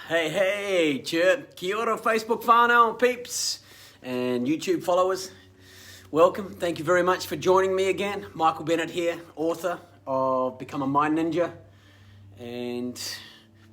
Hey, chirp, kia ora, Facebook whānau peeps and YouTube followers. Welcome, thank you very much for joining me again. Michael Bennett here, author of Become a Mind Ninja. And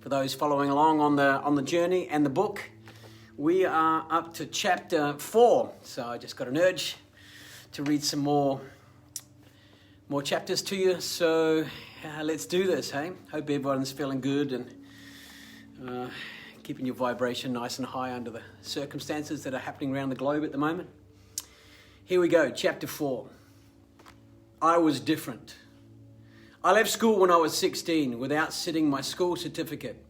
for those following along on the journey and the book, we are up to chapter 4. So I just got an urge to read some more chapters to you. So let's do this, hey? Hope everyone's feeling good and keeping your vibration nice and high under the circumstances that are happening around the globe at the moment. Here we go, chapter 4. I was different. I left school when I was 16 without sitting my school certificate.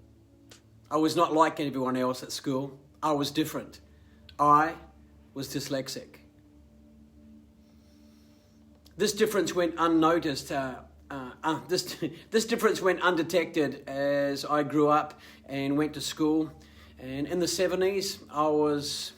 I was not like everyone else at school. I was different. I was dyslexic. This difference went unnoticed. This difference went undetected as I grew up and went to school. And in the 70s, I was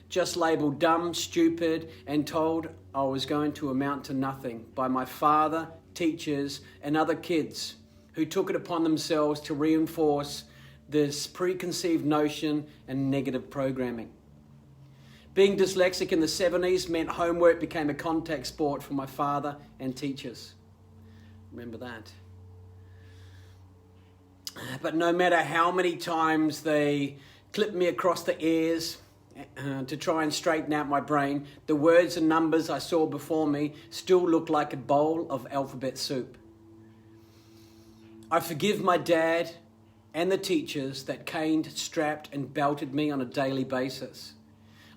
just labelled dumb, stupid, and told I was going to amount to nothing by my father, teachers, and other kids who took it upon themselves to reinforce this preconceived notion and negative programming. Being dyslexic in the 70s meant homework became a contact sport for my father and teachers. Remember that. But no matter how many times they clipped me across the ears to try and straighten out my brain, the words and numbers I saw before me still looked like a bowl of alphabet soup. I forgive my dad and the teachers that caned, strapped, and belted me on a daily basis.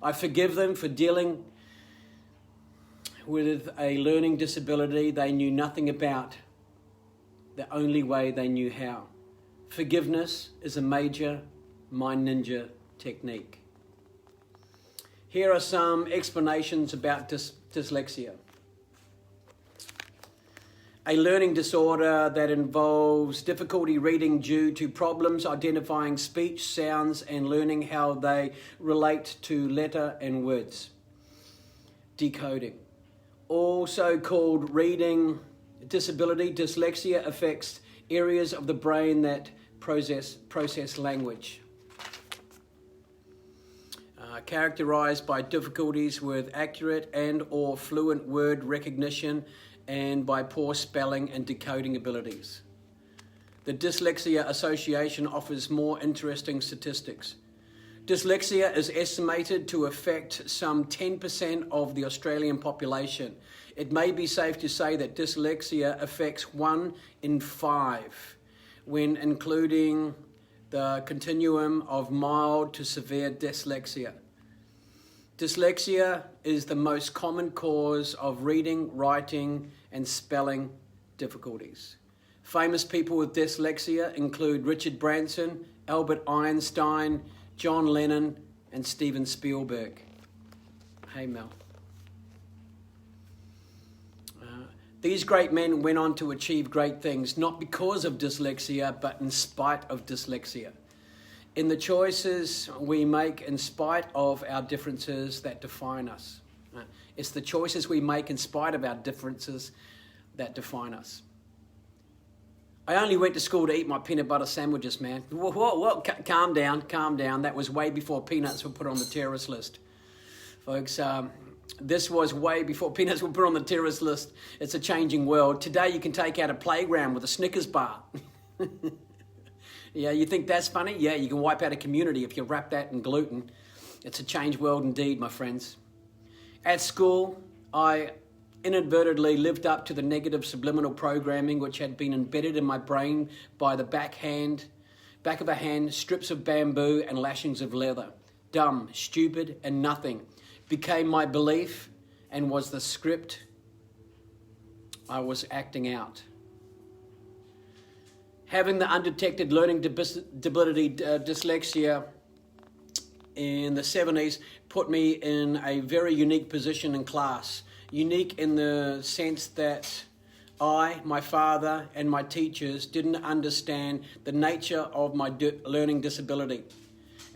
I forgive them for dealing with a learning disability they knew nothing about, the only way they knew how. Forgiveness is a major mind ninja technique. Here are some explanations about dyslexia. A learning disorder that involves difficulty reading due to problems identifying speech, sounds, and learning how they relate to letter and words. Decoding. Also called reading disability, dyslexia affects areas of the brain that process language. Characterized by difficulties with accurate and or fluent word recognition and by poor spelling and decoding abilities. The Dyslexia Association offers more interesting statistics. Dyslexia is estimated to affect some 10% of the Australian population. It may be safe to say that dyslexia affects 1 in 5, when including the continuum of mild to severe dyslexia. Dyslexia is the most common cause of reading, writing, and spelling difficulties. Famous people with dyslexia include Richard Branson, Albert Einstein, John Lennon, and Steven Spielberg. Hey, Mel. These great men went on to achieve great things, not because of dyslexia, but in spite of dyslexia. In the choices we make in spite of our differences that define us. It's the choices we make in spite of our differences that define us. I only went to school to eat my peanut butter sandwiches, man. Whoa, calm down. That was way before peanuts were put on the terrorist list. Folks, this was way before peanuts were put on the terrorist list. It's a changing world. Today you can take out a playground with a Snickers bar. Yeah, you think that's funny? Yeah, you can wipe out a community if you wrap that in gluten. It's a changed world indeed, my friends. At school, I inadvertently lived up to the negative subliminal programming which had been embedded in my brain by the back of a hand, strips of bamboo and lashings of leather. Dumb, stupid, and nothing became my belief and was the script I was acting out. Having the undetected learning disability, dyslexia, in the 70s put me in a very unique position in class. Unique in the sense that I, my father, and my teachers didn't understand the nature of my learning disability,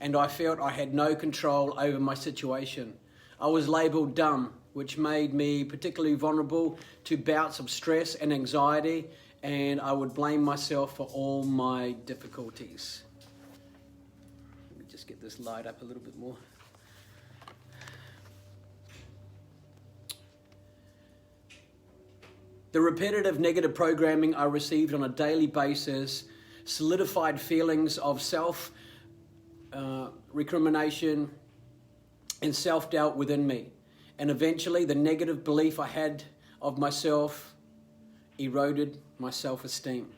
and I felt I had no control over my situation. I was labelled dumb, which made me particularly vulnerable to bouts of stress and anxiety, and I would blame myself for all my difficulties. just get this light up a little bit more. The repetitive negative programming I received on a daily basis solidified feelings of recrimination and self-doubt within me. And eventually the negative belief I had of myself eroded my self-esteem.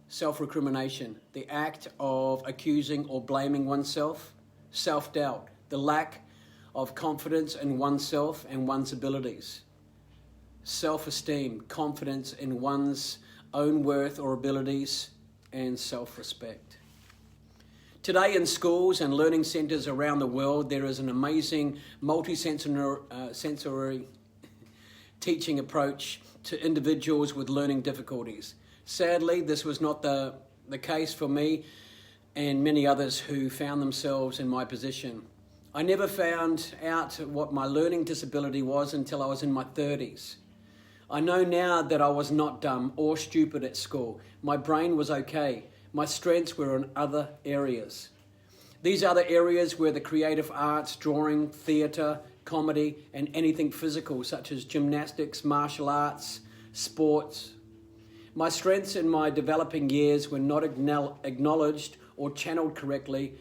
Self-recrimination, the act of accusing or blaming oneself. Self-doubt, the lack of confidence in oneself and one's abilities. Self-esteem, confidence in one's own worth or abilities, and self-respect. Today in schools and learning centres around the world, there is an amazing multi-sensory teaching approach to individuals with learning difficulties. Sadly, this was not the case for me and many others who found themselves in my position. I never found out what my learning disability was until I was in my 30s. I know now that I was not dumb or stupid at school. My brain was okay. My strengths were in other areas. These other areas were the creative arts, drawing, theatre, comedy, and anything physical such as gymnastics, martial arts, sports. My strengths in my developing years were not acknowledged or channeled correctly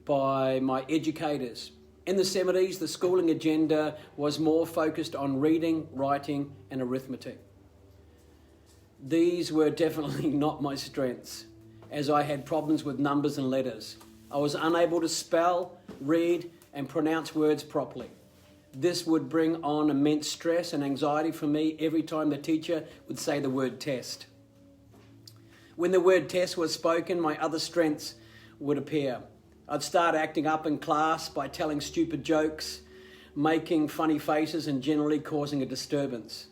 by my educators. In the 70s, the schooling agenda was more focused on reading, writing, and arithmetic. These were definitely not my strengths, as I had problems with numbers and letters. I was unable to spell, read, and pronounce words properly. This would bring on immense stress and anxiety for me every time the teacher would say the word test. When the word test was spoken, my other strengths would appear. I'd start acting up in class by telling stupid jokes, making funny faces, and generally causing a disturbance.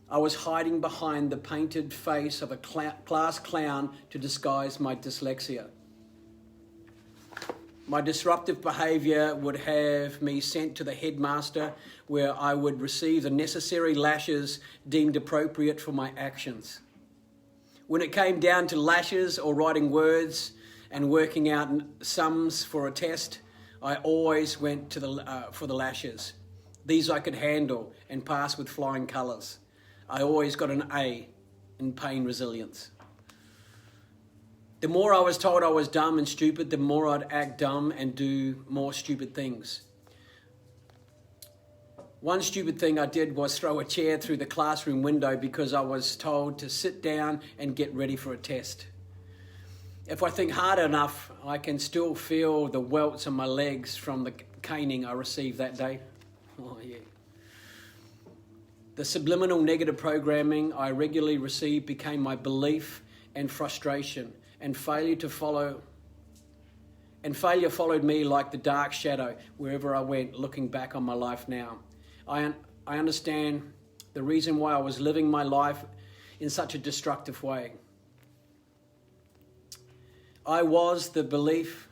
I was hiding behind the painted face of a class clown to disguise my dyslexia. My disruptive behaviour would have me sent to the headmaster, where I would receive the necessary lashes deemed appropriate for my actions. When it came down to lashes or writing words and working out sums for a test, I always went to for the lashes. These I could handle and pass with flying colours. I always got an A in pain resilience. The more I was told I was dumb and stupid, the more I'd act dumb and do more stupid things. One stupid thing I did was throw a chair through the classroom window because I was told to sit down and get ready for a test. If I think hard enough, I can still feel the welts on my legs from the caning I received that day. Oh, yeah. The subliminal negative programming I regularly received became my belief and frustration, and failure followed me like the dark shadow wherever I went, looking back on my life now. I understand the reason why I was living my life in such a destructive way. It was the belief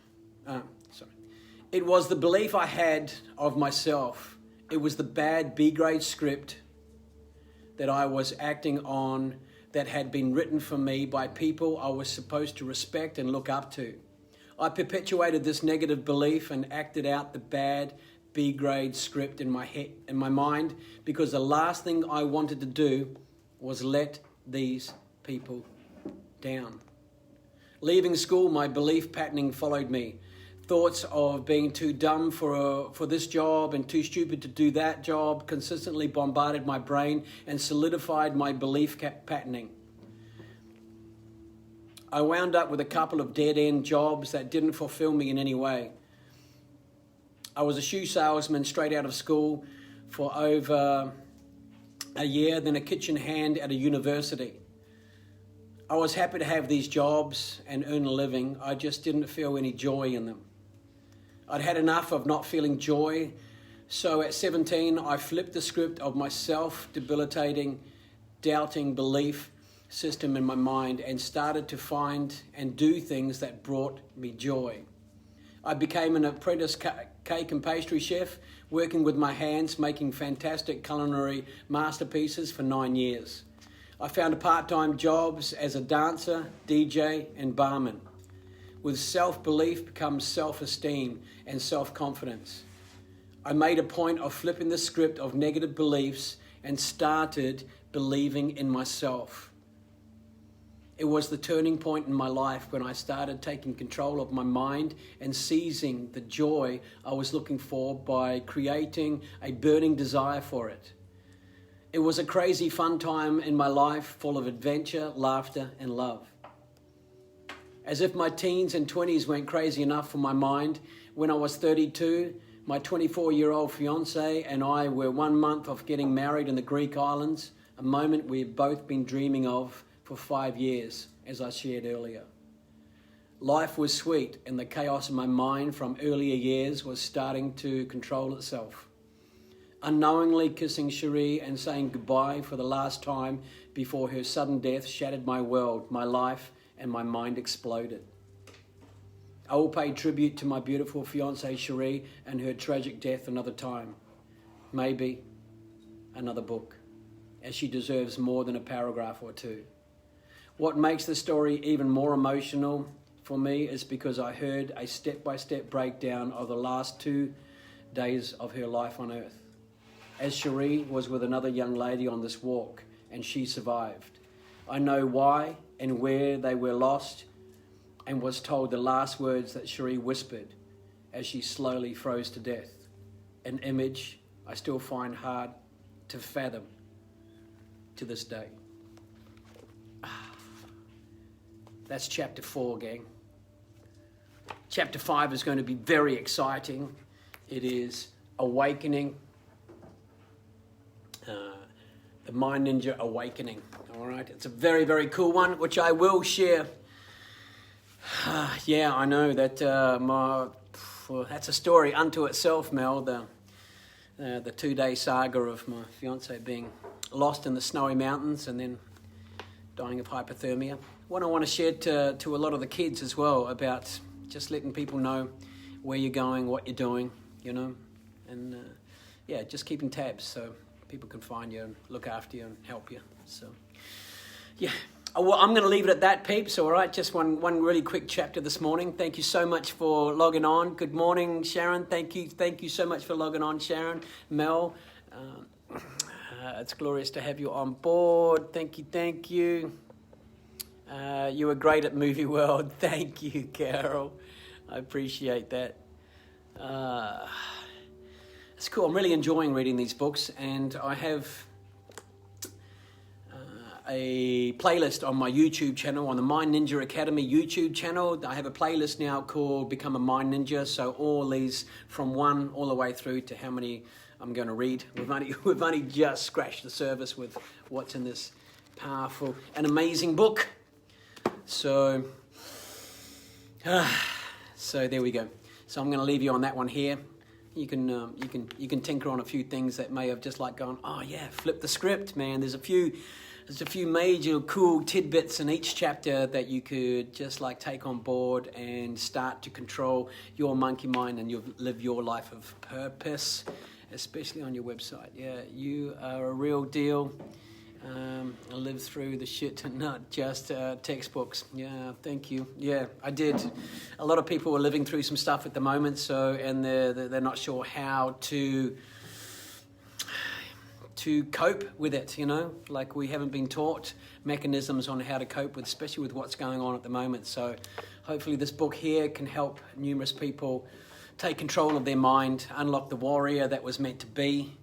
I had of myself. It was the bad B-grade script that I was acting on that had been written for me by people I was supposed to respect and look up to. I perpetuated this negative belief and acted out the bad B-grade script in my head, in my mind, because the last thing I wanted to do was let these people down. Leaving school, my belief patterning followed me. Thoughts of being too dumb for this job and too stupid to do that job consistently bombarded my brain and solidified my belief patterning. I wound up with a couple of dead-end jobs that didn't fulfill me in any way. I was a shoe salesman straight out of school for over a year, then a kitchen hand at a university. I was happy to have these jobs and earn a living. I just didn't feel any joy in them. I'd had enough of not feeling joy, so at 17 I flipped the script of my self-debilitating, doubting belief system in my mind and started to find and do things that brought me joy. I became an apprentice cake and pastry chef, working with my hands, making fantastic culinary masterpieces for 9 years. I found part-time jobs as a dancer, DJ, and barman. With self-belief becomes self-esteem and self-confidence. I made a point of flipping the script of negative beliefs and started believing in myself. It was the turning point in my life when I started taking control of my mind and seizing the joy I was looking for by creating a burning desire for it. It was a crazy fun time in my life, full of adventure, laughter, and love. As if my teens and 20s weren't crazy enough for my mind, when I was 32, my 24-year-old fiancé and I were 1 month off getting married in the Greek islands, a moment we've both been dreaming of for 5 years, as I shared earlier. Life was sweet, and the chaos in my mind from earlier years was starting to control itself. Unknowingly kissing Cherie and saying goodbye for the last time before her sudden death shattered my world, my life, and my mind exploded. I will pay tribute to my beautiful fiancée Cherie and her tragic death another time. Maybe another book, as she deserves more than a paragraph or two. What makes the story even more emotional for me is because I heard a step-by-step breakdown of the last 2 days of her life on earth, as Cherie was with another young lady on this walk, and she survived. I know why and where they were lost, and was told the last words that Cherie whispered as she slowly froze to death. An image I still find hard to fathom to this day. That's chapter 4, gang. Chapter 5 is going to be very exciting. It is Awakening. The Mind Ninja Awakening. All right, it's a very, very cool one, which I will share. Yeah, I know that that's a story unto itself, Mel. The 2-day saga of my fiance being lost in the snowy mountains and then dying of hypothermia. What I want to share to a lot of the kids as well about just letting people know where you're going, what you're doing, and yeah, just keeping tabs so people can find you and look after you and help you. So, yeah. Well, I'm going to leave it at that, peeps. All right, just one really quick chapter this morning. Thank you so much for logging on. Good morning, Sharon. Thank you so much for logging on, Sharon. Mel, it's glorious to have you on board. Thank you. You were great at Movie World. Thank you, Carol. I appreciate that. It's cool. I'm really enjoying reading these books, and I have a playlist on my YouTube channel, on the Mind Ninja Academy YouTube channel. I have a playlist now called Become a Mind Ninja, so all these from 1 all the way through to how many I'm going to read. We've only just scratched the surface with what's in this powerful and amazing book. So there we go. So I'm going to leave you on that one here. You can tinker on a few things that may have just like gone, oh yeah, flip the script, man. There's a few major cool tidbits in each chapter that you could just like take on board and start to control your monkey mind and you live your life of purpose, especially on your website. Yeah, you are a real deal. I lived through the shit and not just textbooks. Yeah, thank you. Yeah, I did. A lot of people are living through some stuff at the moment, and they're not sure how to cope with it, like we haven't been taught mechanisms on how to cope with, especially with what's going on at the moment. So hopefully this book here can help numerous people take control of their mind, unlock the warrior that was meant to be,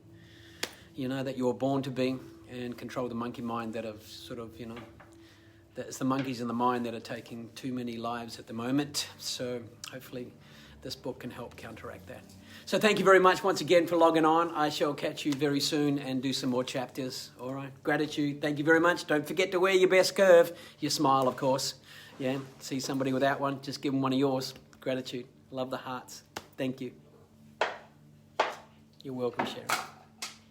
that you were born to be, and control the monkey mind that have that's the monkeys in the mind that are taking too many lives at the moment. So hopefully this book can help counteract that. So thank you very much once again for logging on. I shall catch you very soon and do some more chapters. All right. Gratitude. Thank you very much. Don't forget to wear your best curve. Your smile, of course. Yeah. See somebody without one, just give them one of yours. Gratitude. Love the hearts. Thank you. You're welcome, Sharon.